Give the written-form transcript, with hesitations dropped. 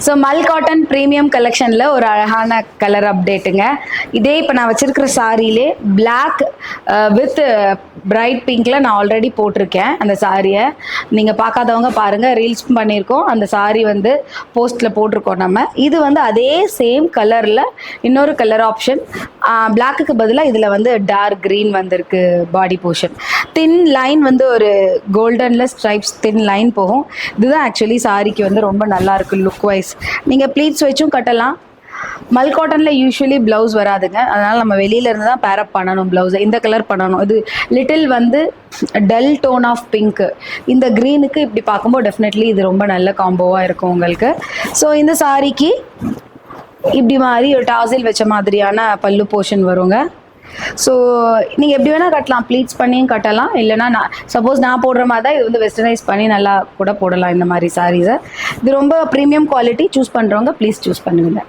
So மல் cotton premium கலெக்ஷனில் ஒரு அழகான கலர் அப்டேட்டுங்க. இதே இப்போ நான் வச்சிருக்கிற சாரியிலே பிளாக் வித் பிரைட் பிங்க்ல நான் ஆல்ரெடி போட்டிருக்கேன். அந்த சாரியை நீங்கள் பார்க்காதவங்க பாருங்கள், ரீல்ஸ் பண்ணியிருக்கோம். அந்த சாரி வந்து போஸ்ட்டில் போட்டிருக்கோம் நம்ம. இது வந்து அதே சேம் கலரில் இன்னொரு கலர் ஆப்ஷன், பிளாக்குக்கு பதிலாக இதில் வந்து டார்க் க்ரீன் வந்திருக்கு. பாடி போர்ஷன் தின் லைன் வந்து ஒரு கோல்டனில் ஸ்ட்ரைப்ஸ் தின் லைன் போகும். இதுதான் ஆக்சுவலி சாரிக்கு வந்து ரொம்ப நல்லா இருக்கு லுக் வைஸ். நீங்கள் ப்ளீட்ஸ் வச்சும் கட்டலாம். மல் காட்டனில் யூஸ்வலி ப்ளவுஸ் வராதுங்க, அதனால் நம்ம வெளியில இருந்து தான் பேரப் பண்ணணும். ப்ளவுஸை இந்த கலர் பண்ணணும். இது லிட்டில் வந்து டல் டோன் ஆஃப் பிங்க்கு, இந்த க்ரீனுக்கு இப்படி பார்க்கும்போது டெஃபினெட்லி இது ரொம்ப நல்ல காம்போவாக இருக்கும் உங்களுக்கு. ஸோ இந்த சாரிக்கு இப்படி மாதிரி ஒரு டாசில் வச்ச மாதிரியான பல்லு போர்ஷன் வருங்க. ஸோ நீங்கள் எப்படி வேணால் கட்டலாம், ப்ளீட்ஸ் பண்ணியும் கட்டலாம். இல்லைனா சப்போஸ் நான் போடுற மாதிரி தான் இது வந்து வெஸ்டர்னைஸ் பண்ணி நல்லா கூட போடலாம் இந்த மாதிரி சாரீஸை. இது ரொம்ப ப்ரீமியம் குவாலிட்டி. சூஸ் பண்ணுறவங்க ப்ளீஸ் சூஸ் பண்ணுங்கள்.